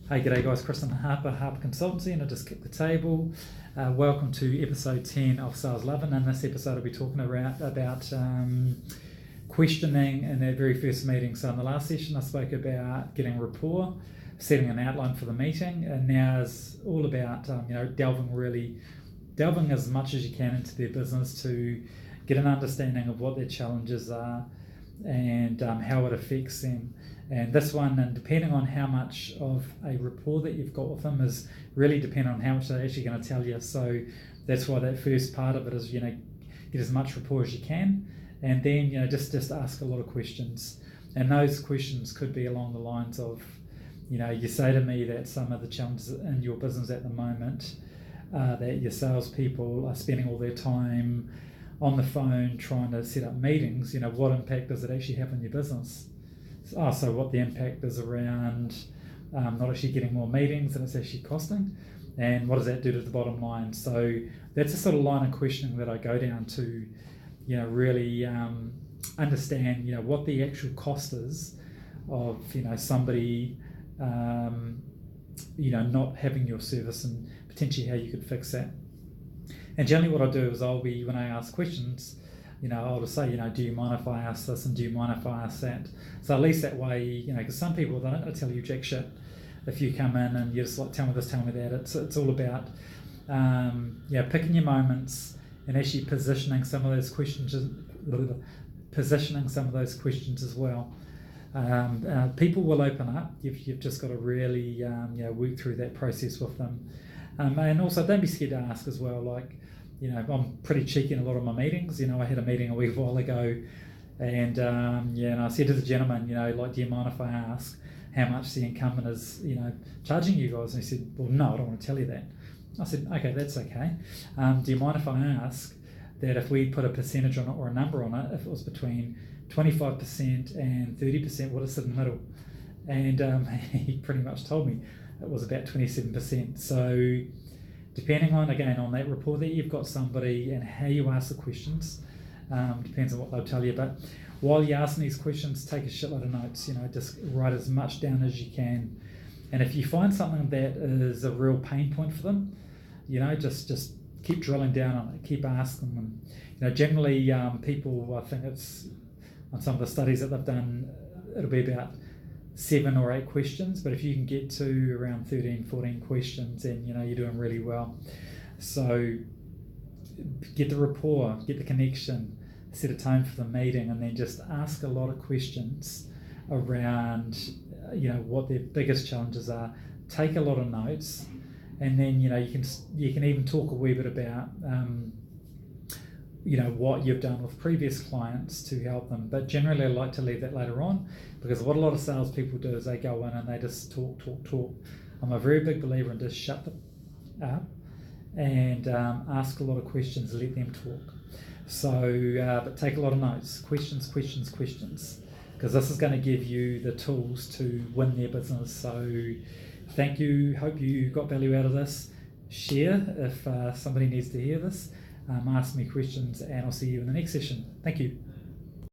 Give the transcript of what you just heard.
Hey, g'day guys, Kristen Harper, Harper Consultancy, and I just kicked the table. Welcome to episode 10 of Sales Lovin. In this episode I'll be talking about questioning in that very first meeting. So in the last session I spoke about getting rapport, setting an outline for the meeting, and now it's all about delving as much as you can into their business to get an understanding of what their challenges are and how it affects them. And this one, and depending on how much of a rapport that you've got with them, is really dependent on how much they're actually going to tell you. So that's why that first part of it is, get as much rapport as you can, and then just ask a lot of questions. And those questions could be along the lines of, you say to me that some of the challenges in your business at the moment that your salespeople are spending all their time on the phone trying to set up meetings. What impact does it actually have on your business? So what the impact is around not actually getting more meetings than it's actually costing, and what does that do to the bottom line? So that's the sort of line of questioning that I go down to, really understand, what the actual cost is of, somebody, not having your service, and potentially how you could fix that. And generally what I do is when I ask questions, I'll just say, do you mind if I ask this, and do you mind if I ask that? So at least that way, because some people, they don't want to tell you jack shit if you come in and you're just like, tell me this, tell me that. It's all about, picking your moments and actually positioning some of those questions as well. People will open up. You've just got to really, work through that process with them. And also don't be scared to ask as well. I'm pretty cheeky in a lot of my meetings. I had a meeting a wee while ago, and and I said to the gentleman, do you mind if I ask how much the incumbent is, charging you guys? And he said, well, no, I don't want to tell you that. I said, okay, that's okay. Do you mind if I ask that if we put a percentage on it or a number on it, if it was between 25% and 30%, what is in the middle? And he pretty much told me it was about 27%. So depending on that rapport that you've got somebody and how you ask the questions, depends on what they'll tell you. But while you're asking these questions, take a shitload of notes. Just write as much down as you can. And if you find something that is a real pain point for them, just keep drilling down on it, keep asking them. Generally people, I think it's on some of the studies that they've done, it'll be about 7 or 8 questions, but if you can get to around 13, 14 questions, then you're doing really well. So get the rapport, get the connection, set a tone for the meeting, and then just ask a lot of questions around what their biggest challenges are. Take a lot of notes, and then you can even talk a wee bit about what you've done with previous clients to help them. But generally I like to leave that later on, because what a lot of salespeople do is they go in and they just talk. I'm a very big believer in just shut them up and ask a lot of questions, let them talk. So, but take a lot of notes, questions, because this is going to give you the tools to win their business. So thank you, hope you got value out of this. Share if somebody needs to hear this. Ask me questions, and I'll see you in the next session. Thank you.